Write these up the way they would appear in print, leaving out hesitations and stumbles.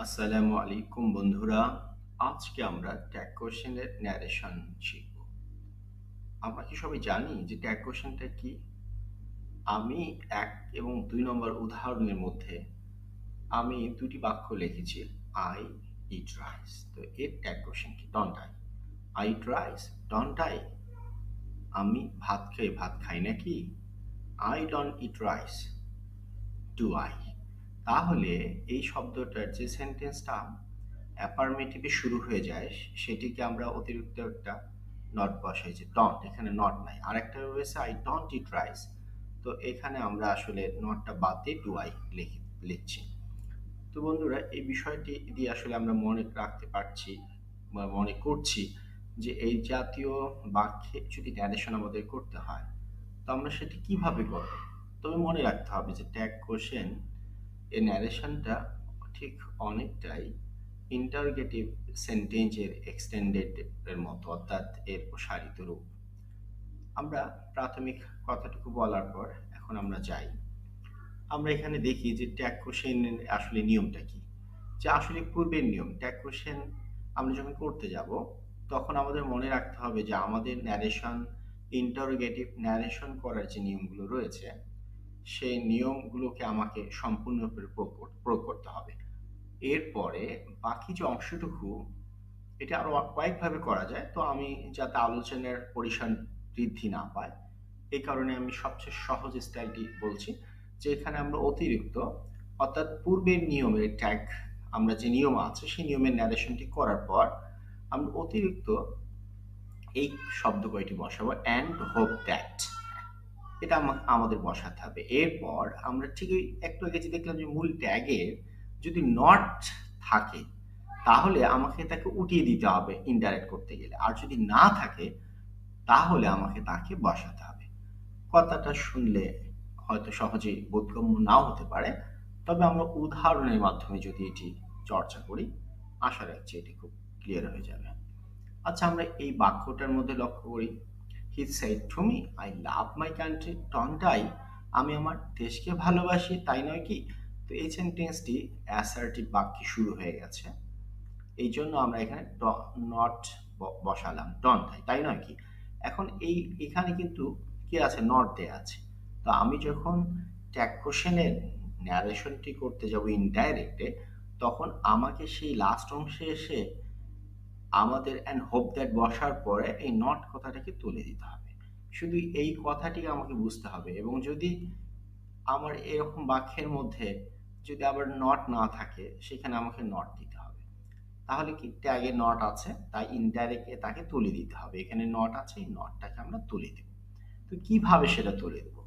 আসসালামু আলাইকুম বন্ধুরা। আজকে আমরা ট্যাগ কোশ্চেনের ন্যারেশন শিখব। আমরা কি সবাই জানি যে ট্যাগ কোশ্চেনটা কি? আমি ১ এবং ২ নম্বর উদাহরণের মধ্যে আমি ২ টি বাক্য লিখেছি। I eat rice। তো এর ট্যাগ কোশ্চেন কি? Don't I? I eat rice, don't I? আমি ভাত খাই নাকি? I don't eat rice, do I? তাহলে এই শব্দটার যে সেন্টেন্সটা অ্যাফার্মেটিভে শুরু হয়ে যায় সেটিকে আমরা অতিরিক্ত একটা নট বসাই যে ডন্ট, এখানে নট নাই। আরেকটা রয়েছে আই ডোন্ট ইট রাইস। তো এখানে আমরা আসলে নটটা বাদ দিয়ে ডু আই লিখছি। তো বন্ধুরা, এই বিষয়টি দিয়ে আসলে আমরা মনে রাখতে পারছি বা মনে করছি যে এই জাতীয় বাক্যে যদি ন্যারেশন আমাদের করতে হয়, তো আমরা সেটি কিভাবে করব? তবে মনে রাখতে হবে যে ট্যাগ কোশ্চেন এই ন্যারেশনটা ঠিক অনেকটাই ইন্টারোগেটিভ সেন্টেন্সের এক্সটেন্ডেড এর মতো, অর্থাৎ এর প্রসারিত রূপ। আমরা প্রাথমিক কথাটুকু বলার পর এখন আমরা যাই। আমরা এখানে দেখি যে ট্যাগ কোশ্চেনের আসলে নিয়মটা কি? যে আসলে পূর্বের নিয়ম ট্যাগ কোশ্চেন আমরা যখন করতে যাব, তখন আমাদের মনে রাখতে হবে যে আমাদের ন্যারেশন, ইন্টারোগেটিভ ন্যারেশন করার যে নিয়মগুলো রয়েছে, সেই নিয়মগুলোকে আমাকে সম্পূর্ণরূপে প্রয়োগ করতে হবে। এরপরে বাকি যে অংশটুকু, এটা আরো কয়েকভাবে করা যায়। তো আমি যাতে আলোচনার পরিসর বৃদ্ধি না পায়, এই কারণে আমি সবচেয়ে সহজ স্টাইলটি বলছি যে এখানে আমরা অতিরিক্ত, অর্থাৎ পূর্বের নিয়মের ট্যাগ, আমরা যে নিয়ম আছে সেই নিয়মের ন্যারেশনটি করার পর আমরা অতিরিক্ত এই শব্দ কয়টি বসাবো, অ্যান্ড হোপ দ্যাট। এটা আমাদের বসাতে হবে। এরপর আমরা ঠিক ওই একটু আগে যে দেখলাম যে মূল ট্যাগের যদি নট থাকে, তাহলে আমাকে তাকে উঠিয়ে দিতে হবে ইনডাইরেক্ট করতে গেলে। আর যদি না থাকে, তাহলে আমাকে তাকে বসাতে হবে। কথাটা শুনলে হয়তো সহজেই বোধগম্য নাও হতে পারে, তবে আমরা উদাহরণের মাধ্যমে যদি এটি চর্চা করি, আশা রাখছি এটি খুব ক্লিয়ার হয়ে যাবে। আচ্ছা, আমরা এই বাক্যটার মধ্যে লক্ষ্য করি। হি said to me, I love my country, don't I? আমি আমার দেশকে ভালোবাসি, তাই নয় কি? তো এই সেন্টেন্সটি অ্যাসার্টিভ বাক্যে শুরু হয়ে গেছে। এই জন্য আমরা এখানে নট বসালাম, ডন্ট আই, তাই নয় কি? এখন এখানে কিন্তু কি আছে? নট দেয়া আছে। তো আমি যখন ট্যাগ কোশ্চেনের ন্যারেশনটি করতে যাব ইনডাইরেক্টে, তখন আমাকে সেই লাস্ট অংশে এসে আমাদের অ্যান্ড হোপ দ্যাট বসার পরে এই নট কথাটাকে তুলে দিতে হবে। শুধু এই কথাটি আমাকে বুঝতে হবে। এবং যদি আমার এরকম বাক্যের মধ্যে যদি আবার নট না থাকে, সেখানে আমাকে নট দিতে হবে। তাহলে কি ট্যাগে নট আছে, তাই ইনডাইরেক্ট তাকে তুলে দিতে হবে। এখানে নট আছে, এই নটটাকে আমরা তুলে দেব। তো কিভাবে সেটা তুলে দেব?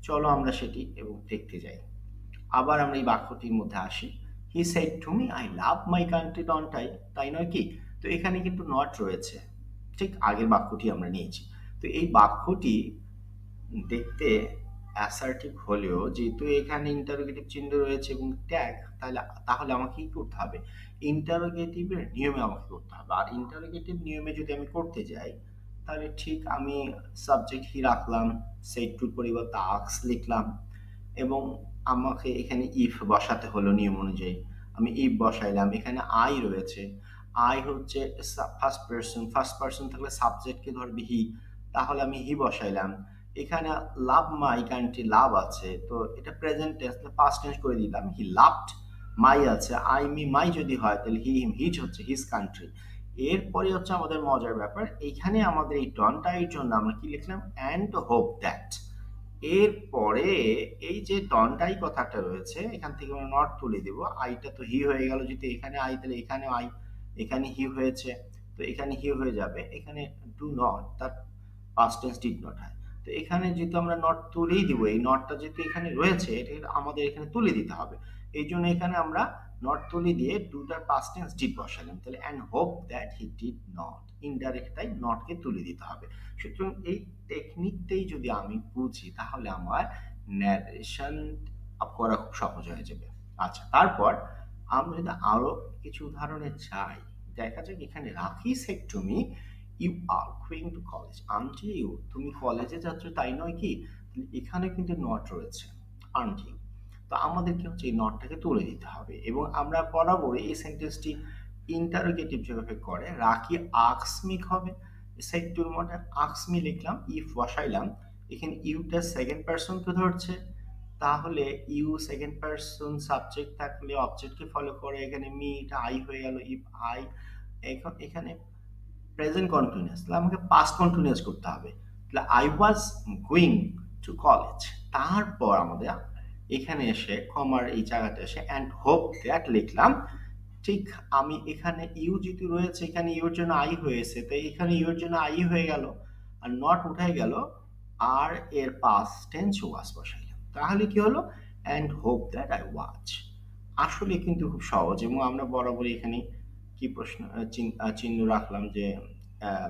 চলো আমরা সেটি এবং দেখতে যাই। আবার আমরা এই বাক্যটির মধ্যে আসি। হি said to me, I love my country, don't I? তাই নয় কি? তো এখানে কিন্তু নট রয়েছে, ঠিক আগের বাক্যটি আমরা নিয়েছি। তো এই বাক্যটি দেখতে অ্যাসার্টিভ হলেও যেহেতু এখানে ইন্টারোগেটিভ চিহ্ন রয়েছে এবং ট্যাগ, তাহলে আমাকে কি করতে হবে? ইন্টারোগেটিভের নিয়মে আমাকে করতে হবে। আর ইন্টারোগেটিভ নিয়মে যদি আমি করতে যাই, তাহলে ঠিক আমি সাবজেক্ট হি রাখলাম, সেড টুর পরিবর্তে আক্স লিখলাম, এবং আমাকে এখানে ইফ বসাতে হলো নিয়ম অনুযায়ী। আমি ইফ বসাইলাম, এখানে আই রয়েছে। আই হচ্ছে ফার্স্ট পার্সন থাকলে সাবজেক্টকে ধরবে হি, তাহলে আমি হি বসাইলাম। এখানে লাভ মাই কান্ট্রি, লাভ আছে, তো এটা প্রেজেন্ট টেন্স, পাস্ট টেন্স করে দিলাম, হি লাভড। মাই আছে, আই মি মাই যদি হয় তাহলে হি হিম হিজ হচ্ছে হিজ কান্ট্রি। এরপরে হচ্ছে আমাদের মজার ব্যাপার, এইখানে আমাদের এই ডনটাইর জন্য আমরা কি লিখলাম? And hope that. এরপরে এই যে ডনটাই কথাটা রয়েছে, এখান থেকে আমরা নট তুলে দেব। আইটা তো হি হয়ে গেল, যদি এখানে আই তাহলে এখানে আই, এখানে হি হয়েছে, তো এখানে হি হয়ে যাবে। এখানে ডু নট, তার পাস্ট টেন্স ডিড নট হয়। তো এখানে যেহেতু আমরা নট তুলেই দিব, এই নটটা যেহেতু এখানে রয়েছে, এটা আমাদের এখানে তুলে দিতে হবে। এই জন্য এখানে আমরা নট তুলে দিয়ে ডুটার পাস্ট টেন্স ডিড বসালাম। তাহলে and hope that he did not, indirect তাই নটকে তুলে দিতে হবে। সুতরাং এই টেকনিকটাই যদি আমি বুঝি, তাহলে আমার ন্যারেশন করা খুব সহজ হয়ে যাবে। আচ্ছা, তারপর আমরা যদি আরো কিছু উদাহরণে যাই, দেখা যাক এখানে Rakhi said to me, you are going to college, aren't you? তুমি কলেজে যাচ্ছ, তাই নয় কি? এখানে কিন্তু নট রয়েছে, আন্ট ইউ। তো আমাদের কি হচ্ছে এই নটটাকে তুলে দিতে হবে এবং আমরা বরাবরই এই সেন্টেন্সটি ইন্টারোগেটিভ যেভাবে করে রাখি আক্সমিক হবে। সেট টুর মধ্যে আক্সমি লিখলাম, ইফ বসাইলাম, এখানে ইউটা সেকেন্ড পারসনকে ধরছে, তাহলে ইউ সেকেন্ড পারসন সাবজেক্ট থাকলে অবজেক্টকে ফলো করে, এখানে মি এটা আই হয়ে গেল, ইফ আই। এখন এখানে প্রেজেন্ট কন্টিনিউয়াস, তাহলে আমাকে পাস্ট কন্টিনিউয়াস করতে হবে। তাহলে I was going to college, তারপর আমাদের এখানে এসে কমার এই জায়গাটা এসে অ্যান্ড হোপ দ্যাট লিখলাম। ঠিক আমি এখানে ইউ যেহেতু রয়েছে, এখানে ইউর জন্য আই হয়েছে, তাই এখানে ইউর জন্য আই হয়ে গেল আর নট উঠাই গেল, আর এর পাস্ট টেন্স ওয়াজ বসাইলাম, তাহলে কি হলো and hope that I watch. আসলে কিন্তু খুব সহজ এবং আমরা বরাবরই এখানে কি প্রশ্ন চিহ্ন রাখলাম, যে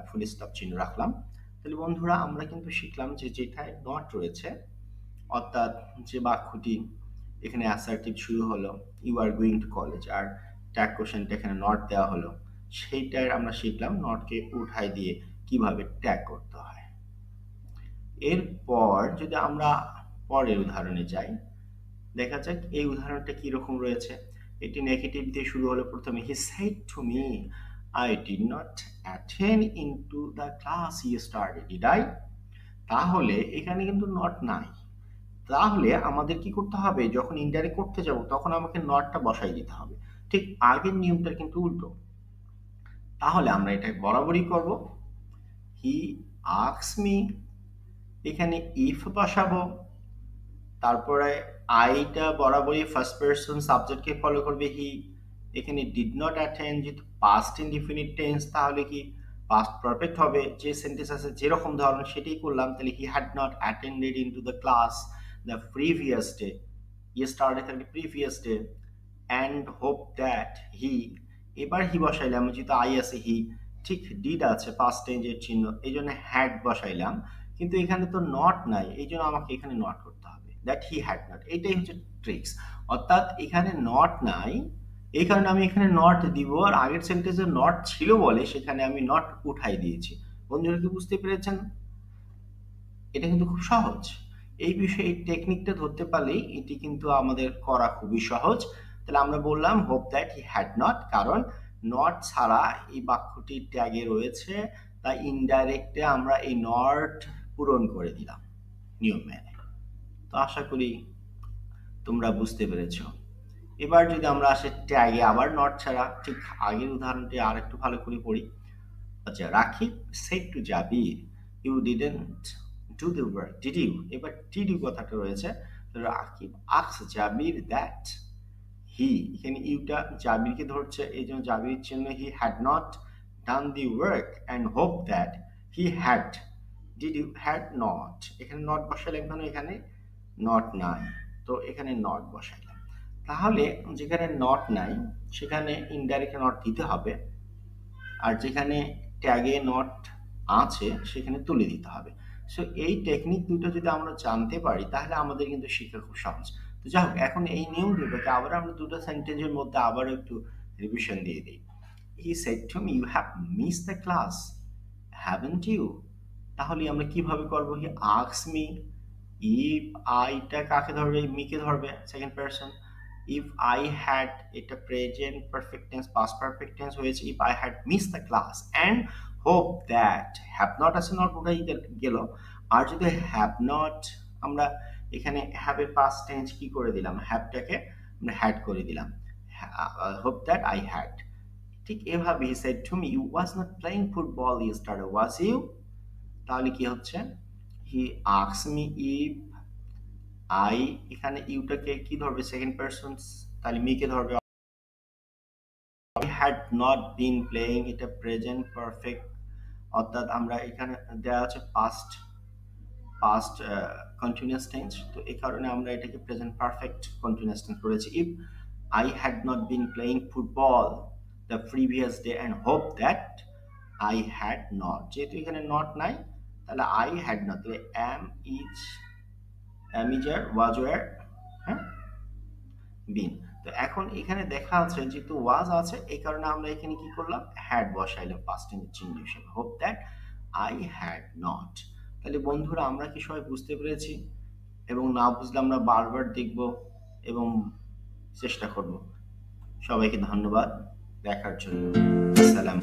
ফুল স্টপ চিহ্ন রাখলাম। তাহলে বন্ধুরা আমরা কিন্তু শিখলাম যে যেটায় নট রয়েছে, অর্থাৎ যে বাক্যটি এখানে অ্যাসার্টিভ শুরু হলো you are going to college, আর ট্যাগ কোশ্চেনটা এখানে নট দেওয়া হলো, সেইটার আমরা শিখলাম নটকে উঠাই দিয়ে কিভাবে ট্যাগ করতে হয়। এরপর যদি আমরা পরের উদাহরণে যাই, দেখা যাক এই উদাহরণটা কিরকম রয়েছে। এটি নেগেটিভ দিয়ে শুরু হলো প্রথমে, হি said to me I did not attend into the class yesterday, did I? তাহলে এখানে কিন্তু নট নাই, তাহলে আমাদের কি করতে হবে, যখন ইনডাইরেক্ট করতে যাব তখন আমাকে নটটা বসাই দিতে হবে। ঠিক আগের নিয়মটা কিন্তু উল্টো। তাহলে আমরা এটা বরাবরই করব, হি আস্কস মি, এখানে ইফ বসাবো, তারপরে আইটা বরাবরই ফার্স্ট পারসন সাবজেক্টকে ফলো করবে হি, এখানে ডিড নট অ্যাটেন্ড যেহেতু পাস্ট ইনডিফিনিট টেন্স, তাহলে কি পাস্ট পারফেক্ট হবে, যে সেন্টেন্স আছে যেরকম ধরন সেটাই করলাম। তাহলে he had not attended into the class the previous day, yesterday থাকলে previous day, and hope that he, এবার হি বসাইলাম যেহেতু আই আছে হি, ঠিক ডিড আছে পাস্ট টেন্সের চিহ্ন, এই জন্য হ্যাড বসাইলাম, কিন্তু এখানে তো নট নাই, এই জন্য আমাকে এখানে নট করতে হবে, দ্যাট হি হ্যাড নট। এইটাই হচ্ছে ট্রিক্স, অর্থাৎ এখানে নট নাই এই কারণে আমি এখানে নট দিব, আর আগের সেন্টেন্সে নট ছিল বলে সেখানে আমি নট উঠাই দিয়েছি। বন্ধুরা কি বুঝতে পেরেছেন? এটা কিন্তু খুব সহজ। এই বিষয়ে এই টেকনিকটা ধরতে পারলেই এটি কিন্তু আমাদের করা খুবই সহজ। তাহলে আমরা বললাম hope that he had not, কারণ নট ছাড়া এই বাক্যটি ট্যাগে রয়েছে, তাই ইনডাইরেক্টে আমরা এই নট পূরণ করে দিলাম নিয়ম মেনে। তো আশা করি তোমরা বুঝতে পেরেছ। এবার যদি আমরা আসি ট্যাগে আবার নট ছাড়া, ঠিক আগের উদাহরণটি আর একটু ভালো করে পড়ি। আচ্ছা, Rakib said to Jabir you didn't do the work, did you? এবার ডিড ইউ কথাটা রয়েছে, Rakib ask Jabir that he, এখানে ইউটা জাবিরকে ধরছে, এই জন্য জাবির চিহ্ন, he had not done the work and hope that he had, did you had not, এখানে নট বসাইলাম কেন, এখানে নট নাই, তো এখানে নট বসাইলাম। তাহলে যেখানে নট নাই সেখানে ইনডাইরেক্ট নট দিতে হবে, আর যেখানে ট্যাগে নট আছে সেখানে তুলে দিতে হবে। সো এই টেকনিক দুটো যদি আমরা জানতে পারি তাহলে আমাদের কিন্তু শিক্ষা খুব সহজ। তো যাই হোক, এখন এই নিয়ম দুটোকে আবার আমরা দুটো সেন্টেন্সের মধ্যে আবারও একটু রিভিশন দিয়ে দিই। He said to me you have miss the class, haven't you? তাহলে আমরা কিভাবে করবো, হি আস্কস মি, ইফ আইটা কাকে ধরবে, মিকে ধরবে second person, if I had এটা present perfect tense, past perfect tense হয়েছে, if I had miss the class, and hope that, have not আছে, নট ওটাই গেল, আর যদি হ্যাভ নট আমরা এখানে হ্যাভের পাস্ট টেন্স কি করে দিলাম, হ্যাভটাকে আমরা হ্যাড করে দিলাম, হোপ দ্যাট আই হ্যাড। ঠিক এভাবে he said to me you was not playing football yesterday, was you? তাহলে কি হচ্ছে, he asks me if I, এখানে ইউটাকে কি ধরবে সেকেন্ড পারসন, তাহলে মিকে ধরবে, I had not been playing, এটা প্রেজেন্ট পারফেক্ট, অর্থাৎ আমরা এখানে দেওয়া আছে পাস্ট পাস্ট কন্টিনিউয়াস টেন্স, তো এই কারণে আমরা এটাকে প্রেজেন্ট পারফেক্ট কন্টিনিউয়াস টেন্স করেছি। If I had not been playing football the previous day and hope that I had not, যেহেতু এখানে নট নাই তাহলে আই হ্যাড নট, তাহলে am is, am is are, was were, হ্যাঁ, been. তো এখন এখানে দেখা আছে যেহেতু ওয়াজ আছে এই কারণে আমরা এখানে কি করলাম, হ্যাড বসাইলাম পাস্ট টেন্সের চিহ্ন হিসেবে, hope that I had not. তাহলে বন্ধুরা আমরা কি সবাই বুঝতে পেরেছি? এবং না বুঝলে আমরা বারবার দেখব এবং চেষ্টা করব। সবাইকে ধন্যবাদ দেখার জন্য। আসসালাম।